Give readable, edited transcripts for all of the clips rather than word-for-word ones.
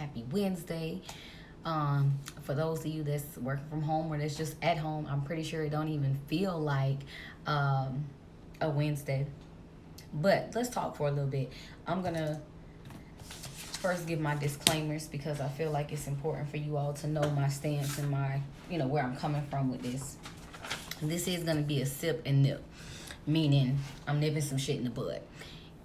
Happy Wednesday. For those of you that's working from home or that's just at home, I'm pretty sure it don't even feel like a Wednesday. But let's talk for a little bit. I'm gonna first give my disclaimers because I feel like it's important for you all to know my stance and my, where I'm coming from with this. This is gonna be a sip and nip, meaning I'm nipping some shit in the bud.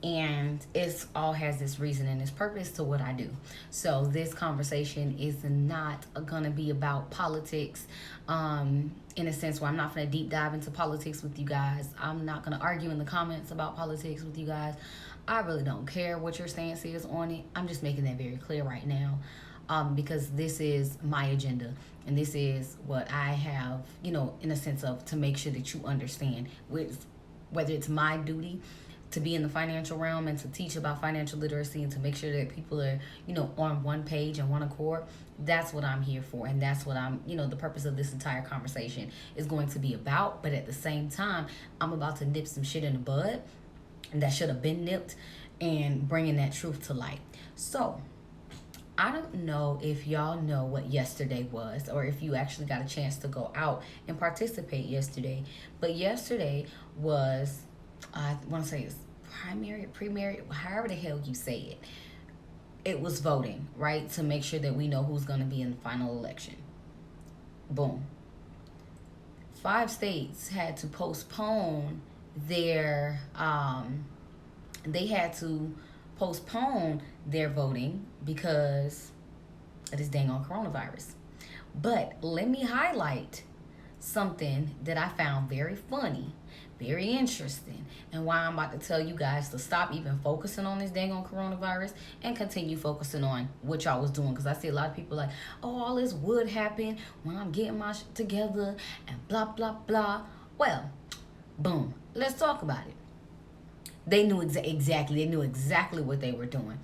And it's all has this reason and this purpose to what I do. So this conversation is not gonna be about politics, in a sense where I'm not gonna deep dive into politics with you guys. I'm not gonna argue in the comments about politics with you guys. I really don't care what your stance is on it. I'm just making that very clear right now, because this is my agenda and this is what I have, in a sense of to make sure that you understand with whether it's my duty to be in the financial realm and to teach about financial literacy and to make sure that people are, on one page and one accord. That's what I'm here for. And that's what I'm, the purpose of this entire conversation is going to be about. But at the same time, I'm about to nip some shit in the bud that should have been nipped and bringing that truth to light. So I don't know if y'all know what yesterday was or if you actually got a chance to go out and participate yesterday. But yesterday was, I want to say it's primary, however the hell you say it. It was voting, right? To make sure that we know who's going to be in the final election. Boom. 5 states had to postpone their, they had to postpone their voting because of this dang on coronavirus. But let me highlight something that I found very funny, very interesting, and why I'm about to tell you guys to stop even focusing on this dang on coronavirus and continue focusing on what y'all was doing. Because I see a lot of people like, oh, all this would happen when I'm getting my shit together and blah, blah, blah. Well, boom, let's talk about it. They knew exactly what they were doing.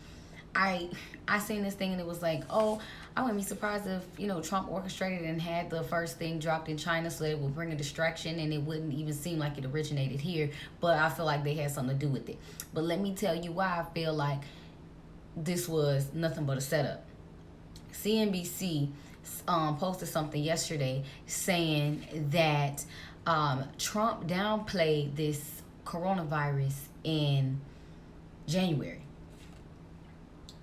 I seen this thing and it was like, oh, I wouldn't be surprised if, Trump orchestrated and had the first thing dropped in China so it would bring a distraction and it wouldn't even seem like it originated here. But I feel like they had something to do with it. But let me tell you why I feel like this was nothing but a setup. CNBC posted something yesterday saying that Trump downplayed this coronavirus in January.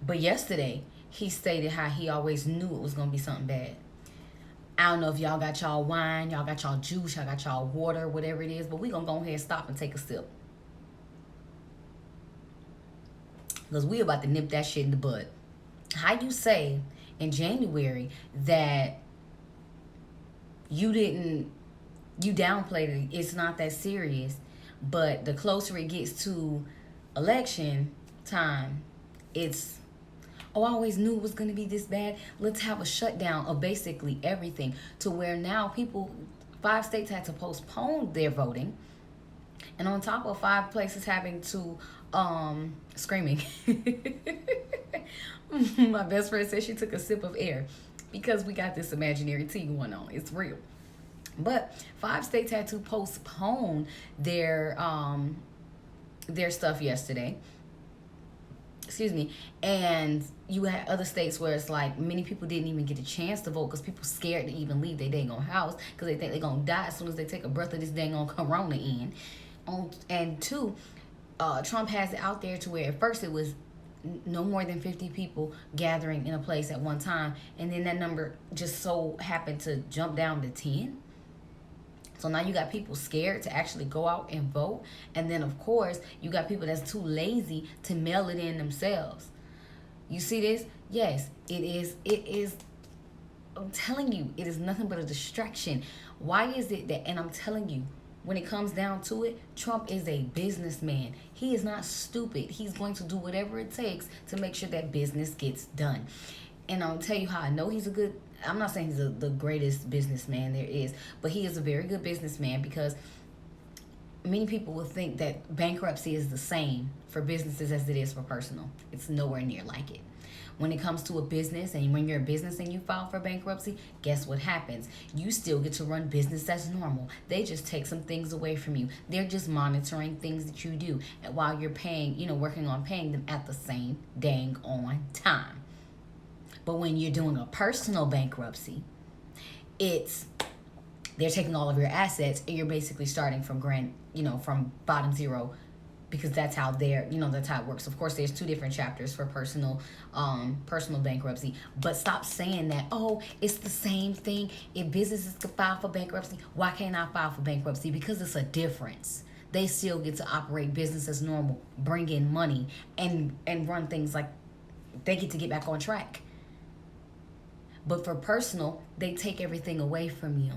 But yesterday, he stated how he always knew it was going to be something bad. I don't know if y'all got y'all wine, y'all got y'all juice, y'all got y'all water, whatever it is, but we're going to go ahead and stop and take a sip. Because we about to nip that shit in the bud. How you say in January that you downplayed it, it's not that serious, but the closer it gets to election time, it's, oh, I always knew it was going to be this bad. Let's have a shutdown of basically everything, to where now 5 states had to postpone their voting. And on top of 5 places having to, screaming. My best friend said she took a sip of air because we got this imaginary tea going on. It's real. But 5 states had to postpone their stuff yesterday. Excuse me. And you had other states where it's like many people didn't even get a chance to vote because people scared to even leave their dang on house because they think they're going to die as soon as they take a breath of this dang on corona in. And 2, Trump has it out there to where at first it was no more than 50 people gathering in a place at one time. And then that number just so happened to jump down to 10. So now you got people scared to actually go out and vote. And then, of course, you got people that's too lazy to mail it in themselves. You see this? Yes, it is. I'm telling you, it is nothing but a distraction. Why is it that, and I'm telling you, when it comes down to it, Trump is a businessman. He is not stupid. He's going to do whatever it takes to make sure that business gets done. And I'll tell you how I know he's a good, I'm not saying he's the greatest businessman there is, but he is a very good businessman because many people will think that bankruptcy is the same for businesses as it is for personal. It's nowhere near like it. When it comes to a business, and when you're a business and you file for bankruptcy, guess what happens? You still get to run business as normal. They just take some things away from you. They're just monitoring things that you do, and while you're paying, working on paying them at the same dang on time. But when you're doing a personal bankruptcy, it's they're taking all of your assets and you're basically starting from from bottom zero, because that's how that's how it works. Of course, there's two different chapters for personal bankruptcy, but stop saying that, oh, it's the same thing. If businesses could file for bankruptcy, why can't I file for bankruptcy? Because it's a difference. They still get to operate business as normal, bring in money, and run things like they get to get back on track. But for personal, they take everything away from you.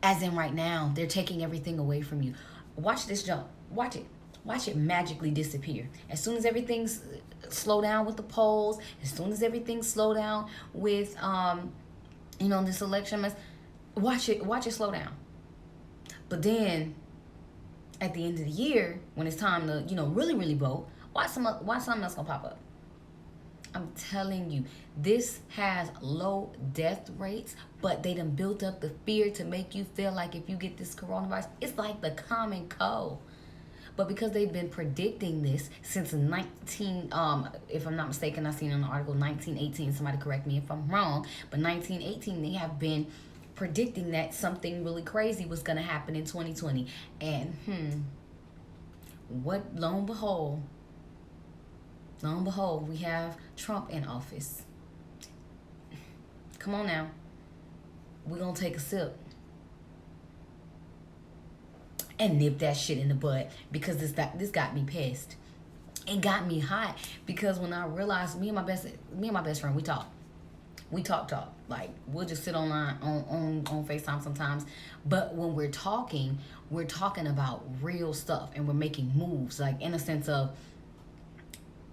As in right now, they're taking everything away from you. Watch this jump. Watch it. Watch it magically disappear. As soon as everything's slow down with the polls, as soon as everything's slow down with this election mess, watch it slow down. But then at the end of the year, when it's time to, really, really vote, watch something else gonna pop up. I'm telling you, this has low death rates, but they done built up the fear to make you feel like if you get this coronavirus, it's like the common cold. But because they've been predicting this since if I'm not mistaken, I seen in the article 1918, somebody correct me if I'm wrong, but 1918, they have been predicting that something really crazy was going to happen in 2020. And lo and behold, we have Trump in office. Come on now. We're going to take a sip and nip that shit in the bud, because this got me pissed. It got me hot because when I realized me and my best friend, we talk. Like, we'll just sit online on FaceTime sometimes. But when we're talking about real stuff, and we're making moves, like in a sense of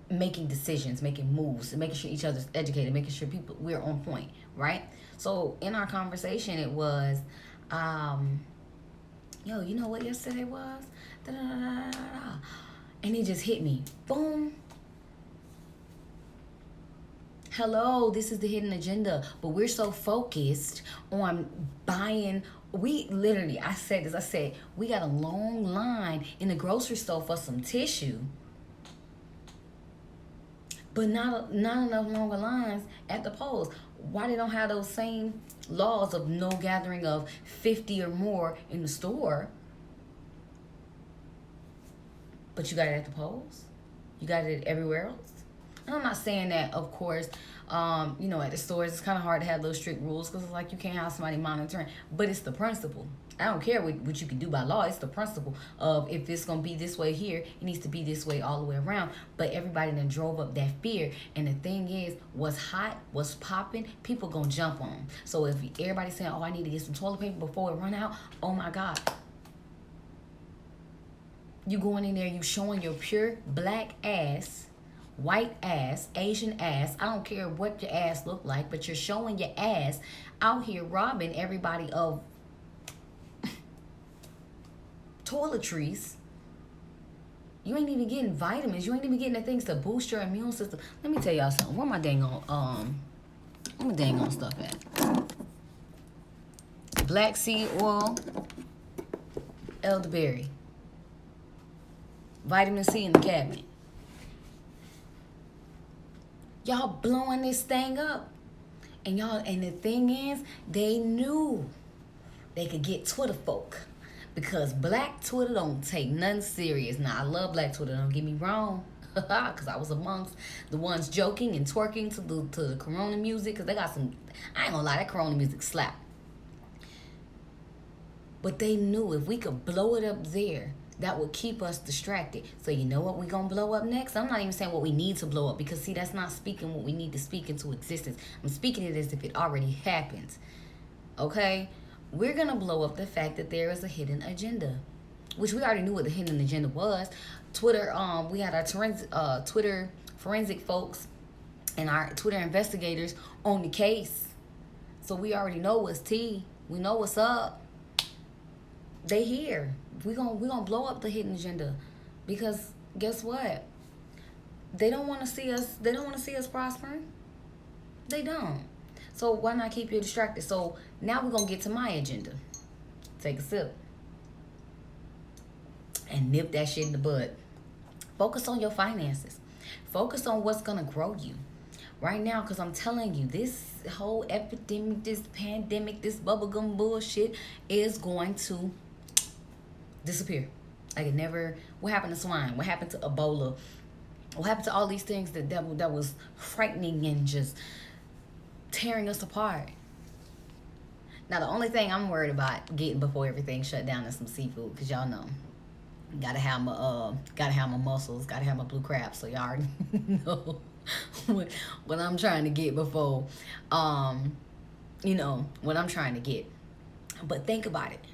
making decisions, making moves, and making sure each other's educated, making sure we're on point, right? So in our conversation, it was, yo, you know what yesterday was? Da-da-da-da-da-da. And it just hit me. Boom. Hello, this is the hidden agenda. But we're so focused on buying. I said, we got a long line in the grocery store for some tissue, but not enough longer lines at the polls. Why they don't have those same laws of no gathering of 50 or more in the store, but you got it at the polls? You got it everywhere else? And I'm not saying that, of course, at the stores, it's kind of hard to have those strict rules, because it's like you can't have somebody monitoring, but it's the principle. I don't care what you can do by law. It's the principle of, if it's going to be this way here, it needs to be this way all the way around. But everybody then drove up that fear. And the thing is, what's hot, what's popping, people going to jump on. So if everybody's saying, oh, I need to get some toilet paper before it run out, oh my God. You going in there, you showing your pure black ass, white ass, Asian ass, I don't care what your ass look like, but you're showing your ass out here robbing everybody of toiletries. You ain't even getting vitamins. You ain't even getting the things to boost your immune system. Let me tell y'all something. Where my dang on stuff at? Black seed oil, elderberry, vitamin C in the cabinet. Y'all blowing this thing up. And the thing is, they knew they could get Twitter folk, because black Twitter don't take nothing serious. Now, I love black Twitter, don't get me wrong, because I was amongst the ones joking and twerking to the Corona music, because they got some, I ain't gonna lie, that Corona music slap. But they knew if we could blow it up there, that would keep us distracted. So you know what we gonna blow up next? I'm not even saying what we need to blow up, because see, that's not speaking what we need to speak into existence. I'm speaking it as if it already happened. Okay? We're gonna blow up the fact that there is a hidden agenda, which we already knew what the hidden agenda was. Twitter, we had our Twitter forensic folks and our Twitter investigators on the case. So we already know what's tea. We know what's up. They here. We gonna blow up the hidden agenda, because guess what? They don't want to see us prospering. They don't. So why not keep you distracted? So now we're gonna get to my agenda. Take a sip and nip that shit in the bud. Focus on your finances. Focus on what's gonna grow you. right now, because I'm telling you, this whole epidemic, this pandemic, this bubblegum bullshit is going to disappear. Like it never. What happened to swine? What happened to Ebola? What happened to all these things that was frightening and just tearing us apart? Now the only thing I'm worried about getting before everything shut down is some seafood, because y'all know gotta have my mussels, gotta have my blue crab. So y'all already know what I'm trying to get before, what I'm trying to get. But think about it.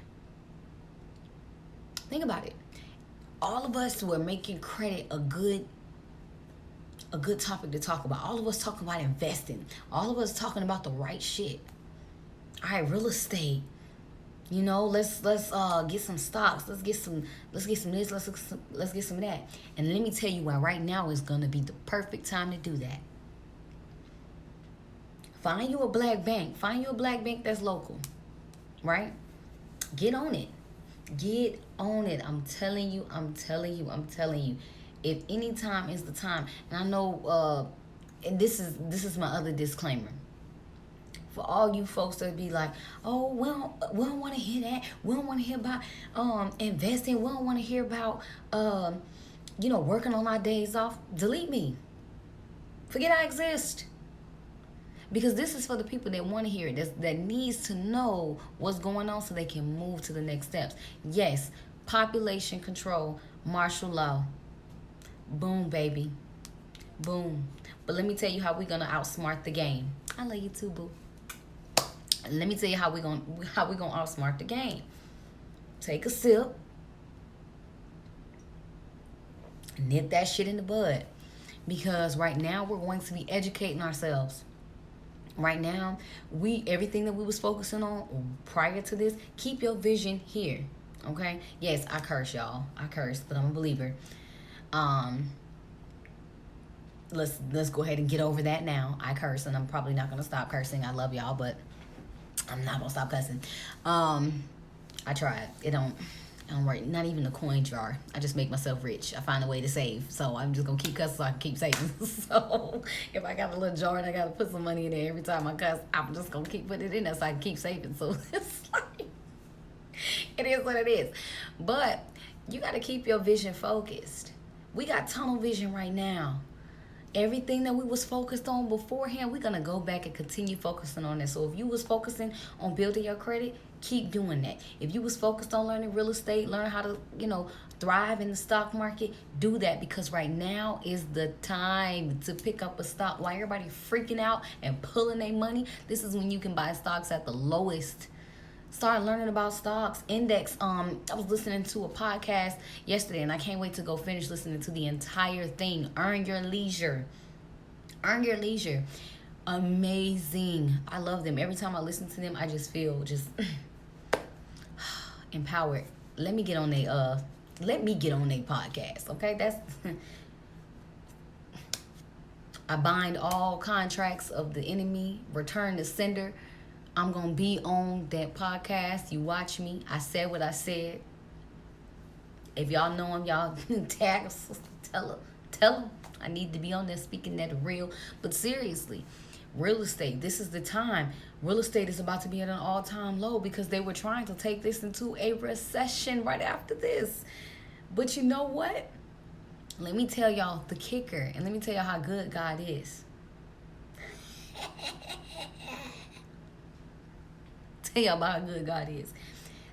Think about it. All of us were making credit a good topic to talk about. All of us talking about investing. All of us talking about the right shit. All right, real estate. Let's get some stocks. Let's get some this. Let's get some of that. And let me tell you why right now is gonna be the perfect time to do that. Find you a black bank. Find you a black bank that's local. Right? Get on it. Get on it. I'm telling you. If any time is the time, and I know, and this is my other disclaimer. For all you folks that be like, oh, we don't want to hear that. We don't want to hear about investing. We don't want to hear about working on our days off. Delete me. Forget I exist. Because this is for the people that want to hear it, that needs to know what's going on so they can move to the next steps. Yes, population control, martial law. Boom, baby. Boom. But let me tell you how we're gonna outsmart the game. I love you too, boo. Let me tell you how we're gonna outsmart the game. Take a sip. Nip that shit in the bud. Because right now we're going to be educating ourselves. Right now, everything that we was focusing on prior to this, keep your vision here. Okay? Yes, I curse, y'all. I curse, but I'm a believer. Let's go ahead and get over that now. I curse, and I'm probably not gonna stop cursing. I love y'all, but I'm not gonna stop cussing. I tried. It don't work. Not even a coin jar. I just make myself rich. I find a way to save. So I'm just gonna keep cussing so I can keep saving. So if I got a little jar and I gotta put some money in there every time I cuss, I'm just gonna keep putting it in there so I can keep saving. So it's like, it is what it is. But you gotta keep your vision focused. We got tunnel vision right now. Everything that we was focused on beforehand, we're going to go back and continue focusing on that. So if you was focusing on building your credit, keep doing that. If you was focused on learning real estate, learn how to, thrive in the stock market, do that, because right now is the time to pick up a stock. While everybody freaking out and pulling their money, this is when you can buy stocks at the lowest. Start learning about stocks. Index. I was listening to a podcast yesterday, and I can't wait to go finish listening to the entire thing. Earn your leisure. Earn your leisure. Amazing. I love them. Every time I listen to them, I just feel just empowered. Let me get on their podcast. Okay, that's. I bind all contracts of the enemy. Return the sender. I'm going to be on that podcast. You watch me. I said what I said. If y'all know him, y'all tag us. Tell him I need to be on there speaking that real. But seriously, real estate, this is the time. Real estate is about to be at an all-time low because they were trying to take this into a recession right after this. But you know what? Let me tell y'all the kicker, and let me tell y'all how good God is. Tell y'all about how good God is.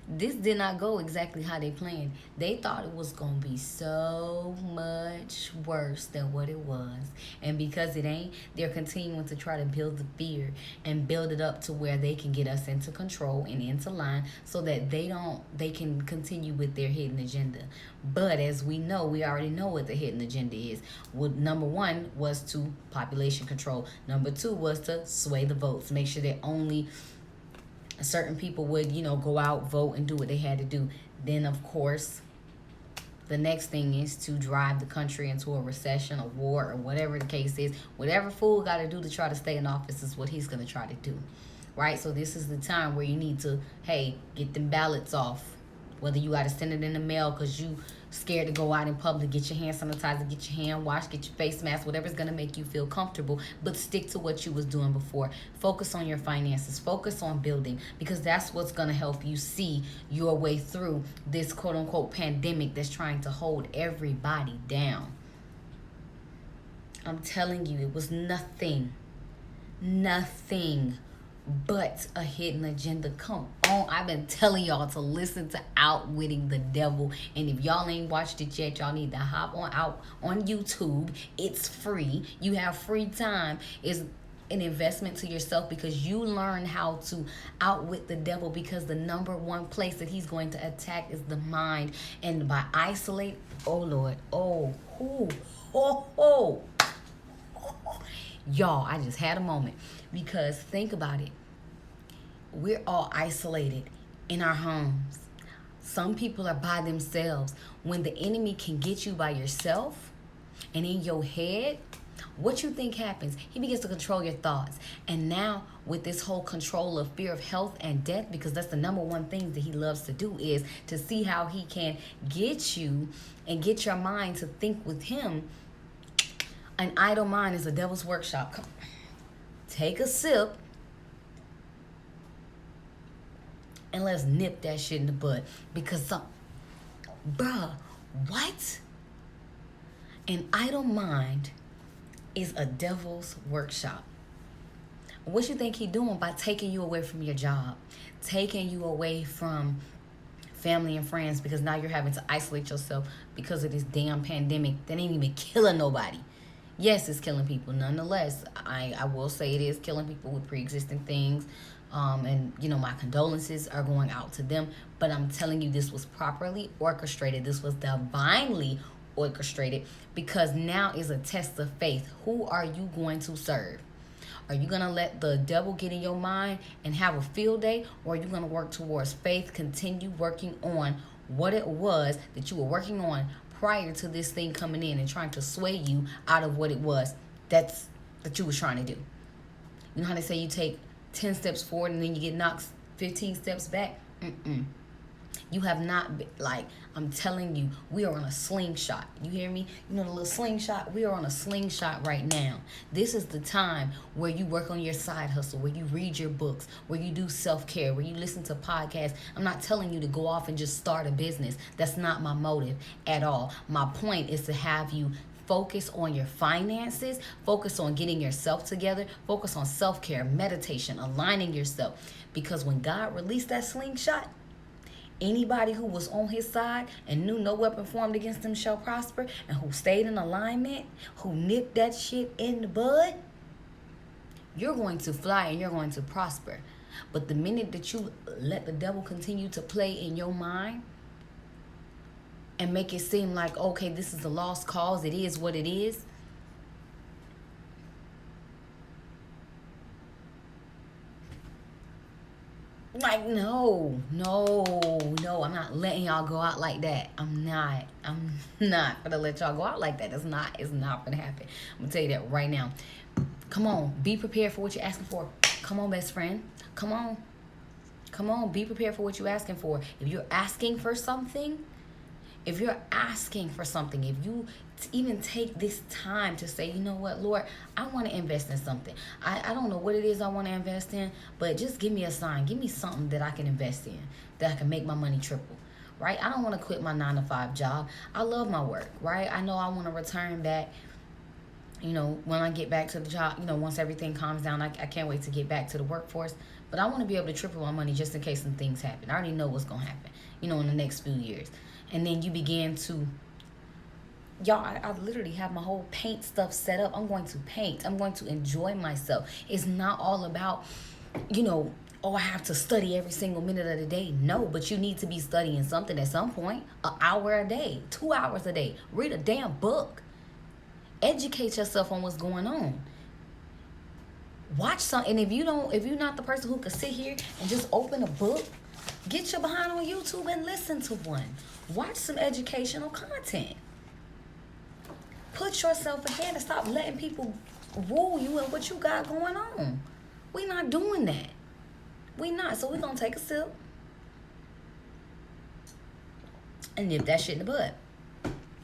This did not go exactly how they planned. They thought it was going to be so much worse than what it was. And because it ain't, they're continuing to try to build the fear and build it up to where they can get us into control and into line so that they can continue with their hidden agenda. But as we know, we already know what the hidden agenda is. Well, number one was to population control. Number two was to sway the votes. Make sure that only certain people would, go out, vote, and do what they had to do. Then, of course, the next thing is to drive the country into a recession, a war, or whatever the case is. Whatever fool got to do to try to stay in office is what he's going to try to do, right? So this is the time where you need to, hey, get them ballots off. Whether you got to send it in the mail because you scared to go out in public. Get your hand sanitizer, get your hand washed, get your face mask, whatever's going to make you feel comfortable. But stick to what you was doing before. Focus on your finances. Focus on building, because that's what's going to help you see your way through this quote-unquote pandemic that's trying to hold everybody down. I'm telling you, it was nothing but a hidden agenda. Come on, I've been telling y'all to listen to Outwitting the Devil, and if y'all ain't watched it yet, y'all need to hop on YouTube. It's free. You have free time. It's an investment to yourself, because you learn how to outwit the devil, because the number one place that he's going to attack is the mind. And by isolate, oh Lord, y'all, I just had a moment, because think about it. We're all isolated in our homes. Some people are by themselves. When the enemy can get you by yourself and in your head, what you think happens? He begins to control your thoughts. And now with this whole control of fear of health and death, because that's the number one thing that he loves to do, is to see how he can get you and get your mind to think with him. An idle mind is a devil's workshop. Come, take a sip and let's nip that shit in the bud. Because bruh, what? An idle mind is a devil's workshop. What you think he doing by taking you away from your job, taking you away from family and friends, because now you're having to isolate yourself because of this damn pandemic that ain't even killing nobody. Yes, it's killing people. Nonetheless, I will say it is killing people with pre-existing things. And, you know, my condolences are going out to them. But I'm telling you, this was properly orchestrated. This was divinely orchestrated, because now is a test of faith. Who are you going to serve? Are you going to let the devil get in your mind and have a field day? Or are you going to work towards faith, continue working on what it was that you were working on prior to this thing coming in and trying to sway you out of what it was that you was trying to do? You know how they say you take 10 steps forward and then you get knocked 15 steps back? You have not been, like, I'm telling you, we are on a slingshot. You hear me? You know the little slingshot? We are on a slingshot right now. This is the time where you work on your side hustle, where you read your books, where you do self-care, where you listen to podcasts. I'm not telling you to go off and just start a business. That's not my motive at all. My point is to have you focus on your finances, focus on getting yourself together, focus on self-care, meditation, aligning yourself. Because when God released that slingshot, anybody who was on his side and knew no weapon formed against them shall prosper, and who stayed in alignment, who nipped that shit in the bud, you're going to fly and you're going to prosper. But the minute that you let the devil continue to play in your mind and make it seem like, okay, this is a lost cause, it is what it is, like, no, I'm not letting y'all go out like that. I'm not gonna let y'all go out like that. It's not gonna happen. I'm gonna tell you that right now. Come on, be prepared for what you're asking for. Come on, best friend. Come on, be prepared for what you're asking for. If you're asking for something, if you even take this time to say, you know what, Lord, I want to invest in something. I don't know what it is I want to invest in, but just give me a sign. Give me something that I can invest in, that I can make my money triple, right? I don't want to quit my 9-to-5 job. I love my work, right? I know I want to return back, you know, when I get back to the job, you know, once everything calms down. I can't wait to get back to the workforce. But I want to be able to triple my money just in case some things happen. I already know what's going to happen, you know, in the next few years. And then you begin to, y'all, I literally have my whole paint stuff set up. I'm going to paint. I'm going to enjoy myself. It's not all about, you know, oh, I have to study every single minute of the day. No, but you need to be studying something at some point. An hour a day, 2 hours a day. Read a damn book. Educate yourself on what's going on. Watch something. And if you're not the person who can sit here and just open a book, get your behind on YouTube and listen to one. Watch some educational content. Put yourself ahead and stop letting people rule you and what you got going on. We're not doing that. We're not. So we're going to take a sip and nip that shit in the bud.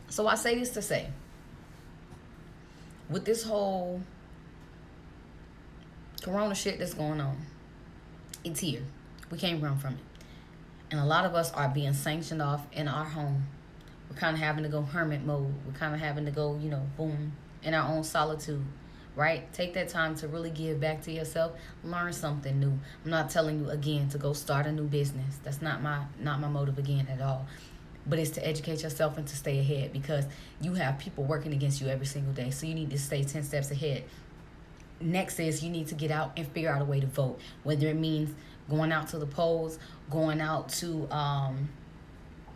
So I say this to say, with this whole corona shit that's going on, it's here. We can't run from it. And a lot of us are being sanctioned off in our home. We're kind of having to go hermit mode. We're kind of having to go, boom, in our own solitude, right? Take that time to really give back to yourself. Learn something new. I'm not telling you, again, to go start a new business. That's not my motive, again, at all. But it's to educate yourself and to stay ahead, because you have people working against you every single day. So you need to stay 10 steps ahead. Next is you need to get out and figure out a way to vote, whether it means going out to the polls, going out to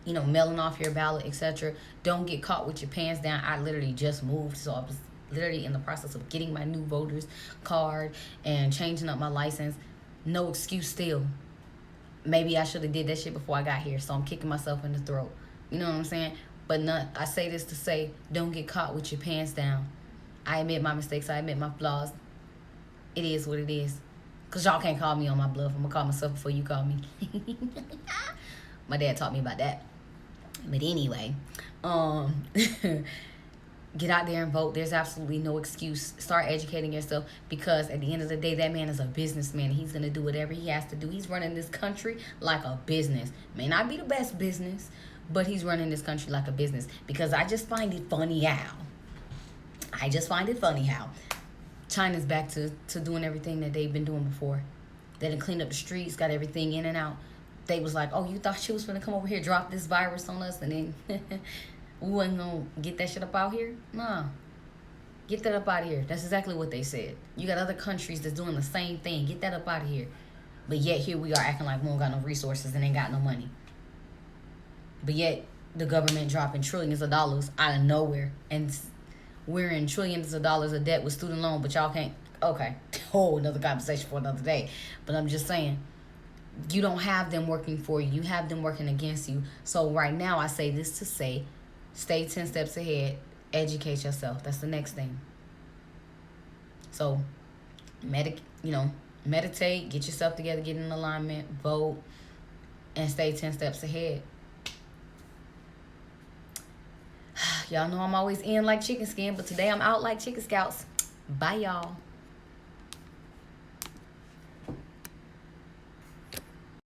mailing off your ballot, etc. Don't get caught with your pants down. I literally just moved, so I was literally in the process of getting my new voter's card and changing up my license. No excuse still. Maybe I should have did that shit before I got here, so I'm kicking myself in the throat. You know what I'm saying? But I say this to say, don't get caught with your pants down. I admit my mistakes. I admit my flaws. It is what it is. Because y'all can't call me on my bluff. I'm going to call myself before you call me. My dad taught me about that. But anyway, get out there and vote. There's absolutely no excuse. Start educating yourself, because at the end of the day, that man is a businessman. He's going to do whatever he has to do. He's running this country like a business. May not be the best business, but he's running this country like a business. Because I just find it funny how China's back to doing everything that they've been doing before. They done cleaned up the streets, got everything in and out. They was like, oh, you thought she was going to come over here, drop this virus on us, and then we wasn't going to get that shit up out here? Nah. Get that up out of here. That's exactly what they said. You got other countries that's doing the same thing. Get that up out of here. But yet here we are acting like we don't got no resources and ain't got no money. But yet the government dropping trillions of dollars out of nowhere. And we're in trillions of dollars of debt with student loan, but y'all can't. Okay. Oh, another conversation for another day. But I'm just saying, you don't have them working for you. You have them working against you. So right now I say this to say, stay 10 steps ahead. Educate yourself. That's the next thing. So, meditate, get yourself together, get in alignment, vote, and stay 10 steps ahead. Y'all know I'm always in like chicken skin, but today I'm out like chicken scouts. Bye, y'all.